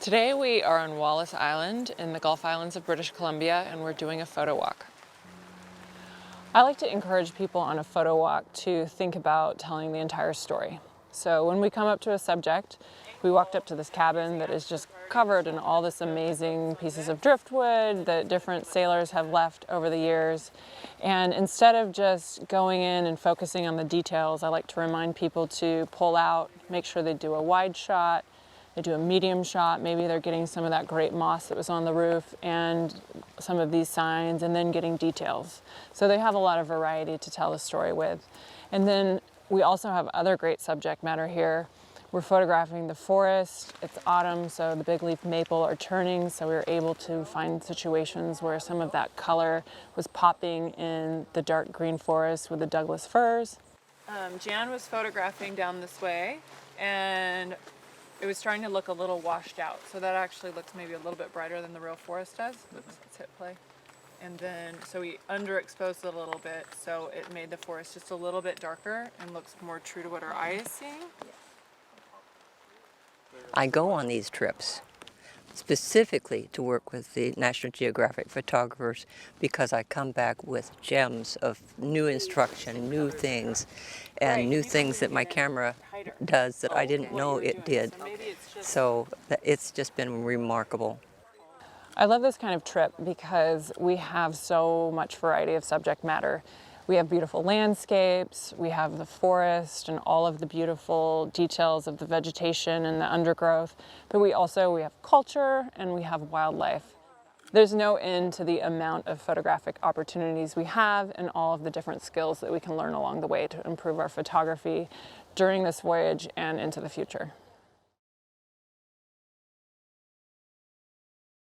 Today we are on Wallace Island in the Gulf Islands of British Columbia, and we're doing a photo walk. I like to encourage people on a photo walk to think about telling the entire story. So when we come up to a subject, we walked up to this cabin that is just covered in all this amazing pieces of driftwood that different sailors have left over the years. And instead of just going in and focusing on the details, I like to remind people to pull out, make sure they do a wide shot, they do a medium shot, maybe they're getting some of that great moss that was on the roof and some of these signs, and then getting details. So they have a lot of variety to tell the story with. And then we also have other great subject matter here. We're photographing the forest. It's autumn, so the big leaf maple are turning, so we were able to find situations where some of that color was popping in the dark green forest with the Douglas firs. Jan was photographing down this way, and it was starting to look a little washed out. So that actually looks maybe a little bit brighter than the real forest does. Oops, let's hit play. And then, so we underexposed it a little bit, so it made the forest just a little bit darker and looks more true to what our eye is seeing. I go on these trips specifically to work with the National Geographic photographers because I come back with gems of new instruction, new things, and new things that my camera does that I didn't know it did. So it's just been remarkable. I love this kind of trip because we have so much variety of subject matter. We have beautiful landscapes, we have the forest and all of the beautiful details of the vegetation and the undergrowth, but we have culture and we have wildlife. There's no end to the amount of photographic opportunities we have and all of the different skills that we can learn along the way to improve our photography during this voyage and into the future.